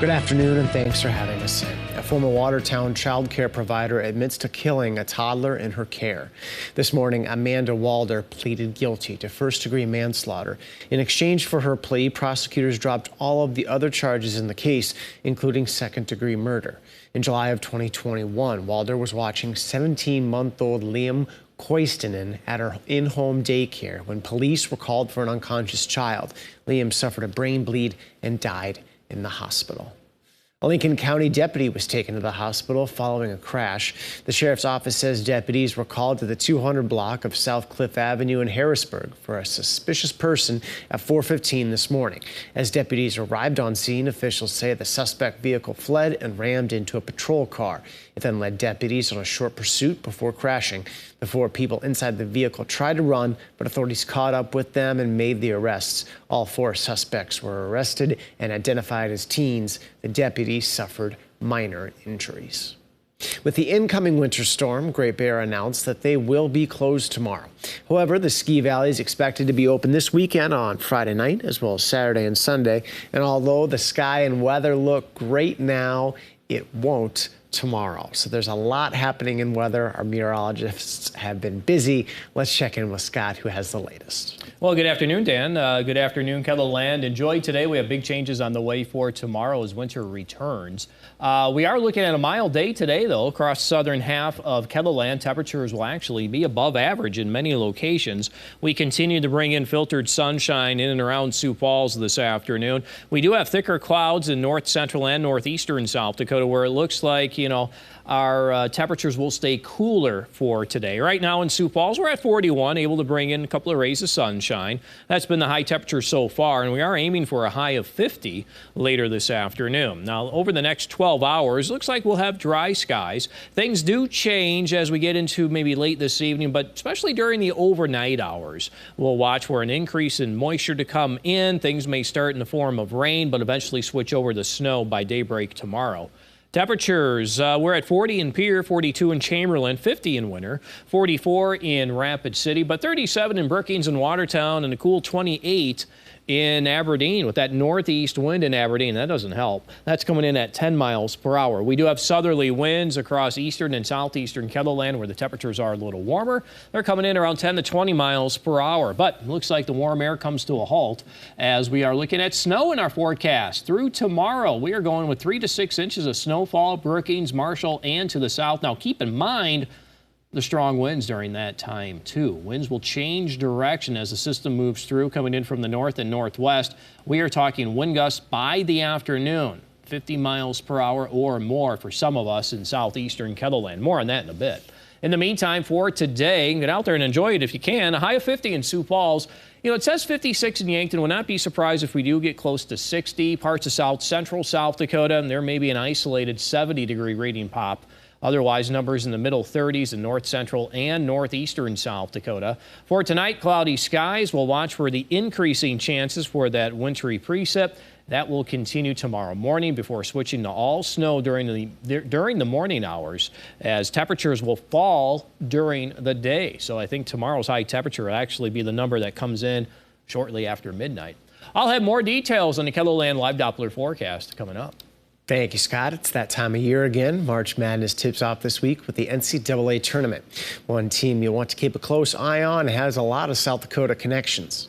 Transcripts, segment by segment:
Good afternoon and thanks for having us in. A former Watertown child care provider admits to killing a toddler in her care. This morning, Amanda Walder pleaded guilty to first-degree manslaughter. In exchange for her plea, prosecutors dropped all of the other charges in the case, including second-degree murder. In July of 2021, Walder was watching 17-month-old Liam Koistinen at her in-home daycare when police were called for an unconscious child. Liam suffered a brain bleed and died in the hospital. A Lincoln County deputy was taken to the hospital following a crash. The sheriff's office says deputies were called to the 200 block of South Cliff Avenue in Harrisburg for a suspicious person at 4:15 this morning. As deputies arrived on scene, officials say the suspect vehicle fled and rammed into a patrol car. It then led deputies on a short pursuit before crashing. The four people inside the vehicle tried to run, but authorities caught up with them and made the arrests. All four suspects were arrested and identified as teens. The deputies suffered minor injuries. With the incoming winter storm, Great Bear announced that they will be closed tomorrow. However, the ski valley is expected to be open this weekend on Friday night, as well as Saturday and Sunday. And although the sky and weather look great now, it won't tomorrow. So there's a lot happening in weather. Our meteorologists have been busy. Let's check in with Scott, who has the latest. Well, good afternoon, Dan. Good afternoon, KELOLAND. Enjoy today. We have big changes on the way for tomorrow as winter returns. We are looking at a mild day today, though, across southern half of KELOLAND. Temperatures will actually be above average in many locations. We continue to bring in filtered sunshine in and around Sioux Falls this afternoon. We do have thicker clouds in north central and northeastern South Dakota, where it looks like, our temperatures will stay cooler for today. Right now in Sioux Falls, we're at 41, able to bring in a couple of rays of sunshine. That's been the high temperature so far, and we are aiming for a high of 50 later this afternoon. Now, over the next 12 hours, looks like we'll have dry skies. Things do change as we get into maybe late this evening, but especially during the overnight hours. We'll watch for an increase in moisture to come in. Things may start in the form of rain, but eventually switch over to snow by daybreak tomorrow. Temperatures, we're at 40 in Pierre, 42 in Chamberlain, 50 in Winter, 44 in Rapid City, but 37 in Brookings and Watertown, and a cool 28 in Aberdeen with that northeast wind in Aberdeen. That doesn't help. That's coming in at 10 miles per hour. We do have southerly winds across eastern and southeastern KELOLAND where the temperatures are a little warmer. They're coming in around 10 to 20 miles per hour, but it looks like the warm air comes to a halt as we are looking at snow in our forecast. Through tomorrow, we are going with 3 to 6 inches of snowfall, Brookings, Marshall, and to the south. Now, keep in mind the strong winds during that time, too. Winds will change direction as the system moves through, coming in from the north and northwest. We are talking wind gusts by the afternoon, 50 miles per hour or more for some of us in southeastern KELOLAND. More on that in a bit. In the meantime, for today, get out there and enjoy it if you can. A high of 50 in Sioux Falls. It says 56 in Yankton. Will not be surprised if we do get close to 60. Parts of south central South Dakota, and there may be an isolated 70-degree reading pop. Otherwise, numbers in the middle 30s in north central and northeastern South Dakota. For tonight, cloudy skies. We'll watch for the increasing chances for that wintry precip. That will continue tomorrow morning before switching to all snow during the morning hours as temperatures will fall during the day. So I think tomorrow's high temperature will actually be the number that comes in shortly after midnight. I'll have more details on the KELOLAND Live Doppler forecast coming up. Thank you, Scott. It's that time of year again. March Madness tips off this week with the NCAA tournament. One team you'll want to keep a close eye on has a lot of South Dakota connections.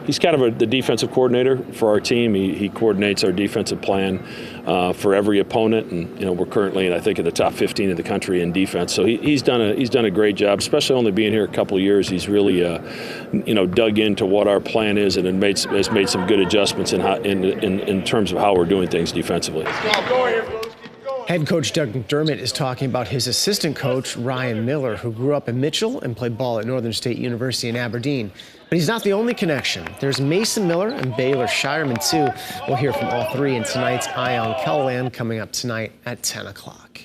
He's kind of the defensive coordinator for our team. He coordinates our defensive plan for every opponent, and we're currently, I think, in the top 15 in the country in defense. So he's done a great job, especially only being here a couple of years. He's really dug into what our plan is and has made some good adjustments in terms of how we're doing things defensively. Head coach Doug McDermott is talking about his assistant coach, Ryan Miller, who grew up in Mitchell and played ball at Northern State University in Aberdeen. But he's not the only connection. There's Mason Miller and Baylor Shireman, too. We'll hear from all three in tonight's Eye on KELOLAND coming up tonight at 10 o'clock.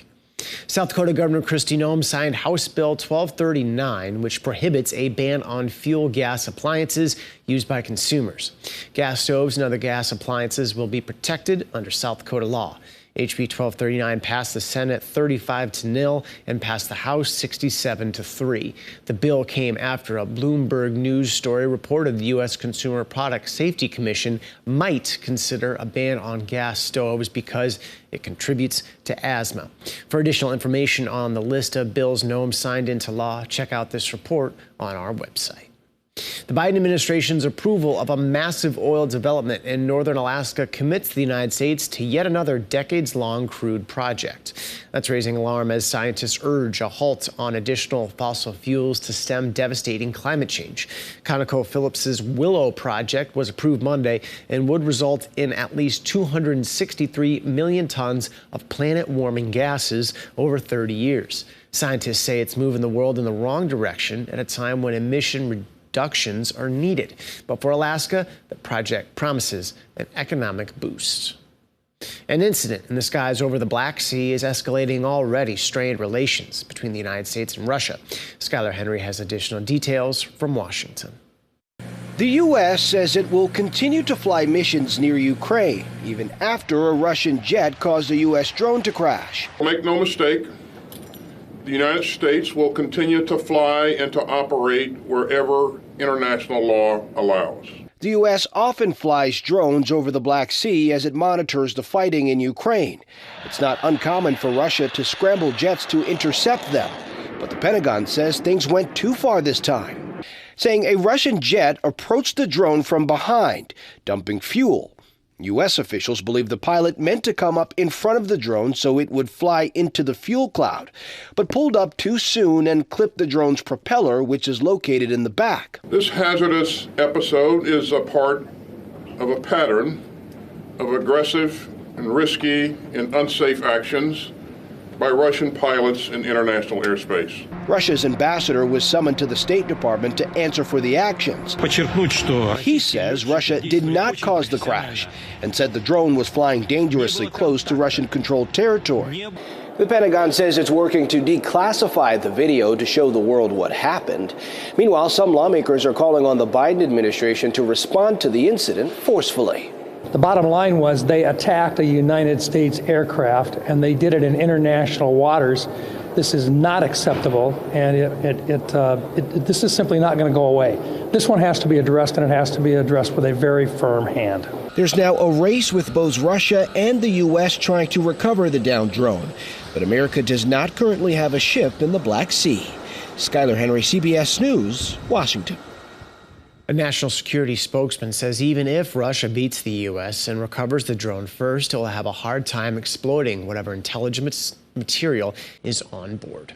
South Dakota Governor Kristi Noem signed House Bill 1239, which prohibits a ban on fuel gas appliances used by consumers. Gas stoves and other gas appliances will be protected under South Dakota law. HB 1239 passed the Senate 35-0 and passed the House 67-3. The bill came after a Bloomberg News story reported the U.S. Consumer Product Safety Commission might consider a ban on gas stoves because it contributes to asthma. For additional information on the list of bills Noem signed into law, check out this report on our website. The Biden administration's approval of a massive oil development in northern Alaska commits the United States to yet another decades-long crude project. That's raising alarm as scientists urge a halt on additional fossil fuels to stem devastating climate change. ConocoPhillips's Willow project was approved Monday and would result in at least 263 million tons of planet-warming gases over 30 years. Scientists say it's moving the world in the wrong direction at a time when emission reductions are needed. But for Alaska, the project promises an economic boost. An incident in the skies over the Black Sea is escalating already strained relations between the United States and Russia. Skylar Henry has additional details from Washington. The U.S. says it will continue to fly missions near Ukraine, even after a Russian jet caused a U.S. drone to crash. Make no mistake, the United States will continue to fly and to operate wherever international law allows. The U.S. often flies drones over the Black Sea as it monitors the fighting in Ukraine. It's not uncommon for Russia to scramble jets to intercept them. But the Pentagon says things went too far this time, saying a Russian jet approached the drone from behind, dumping fuel. U.S. officials believe the pilot meant to come up in front of the drone so it would fly into the fuel cloud, but pulled up too soon and clipped the drone's propeller, which is located in the back. This hazardous episode is a part of a pattern of aggressive and risky and unsafe actions by Russian pilots in international airspace. Russia's ambassador was summoned to the State Department to answer for the actions. He says Russia did not cause the crash and said the drone was flying dangerously close to Russian-controlled territory. The Pentagon says it's working to declassify the video to show the world what happened. Meanwhile, some lawmakers are calling on the Biden administration to respond to the incident forcefully. The bottom line was they attacked a United States aircraft, and they did it in international waters. This is not acceptable, and this is simply not going to go away. This one has to be addressed, and it has to be addressed with a very firm hand. There's now a race with both Russia and the U.S. trying to recover the downed drone. But America does not currently have a ship in the Black Sea. Skylar Henry, CBS News, Washington. A national security spokesman says even if Russia beats the U.S. and recovers the drone first, it will have a hard time exploiting whatever intelligence material is on board.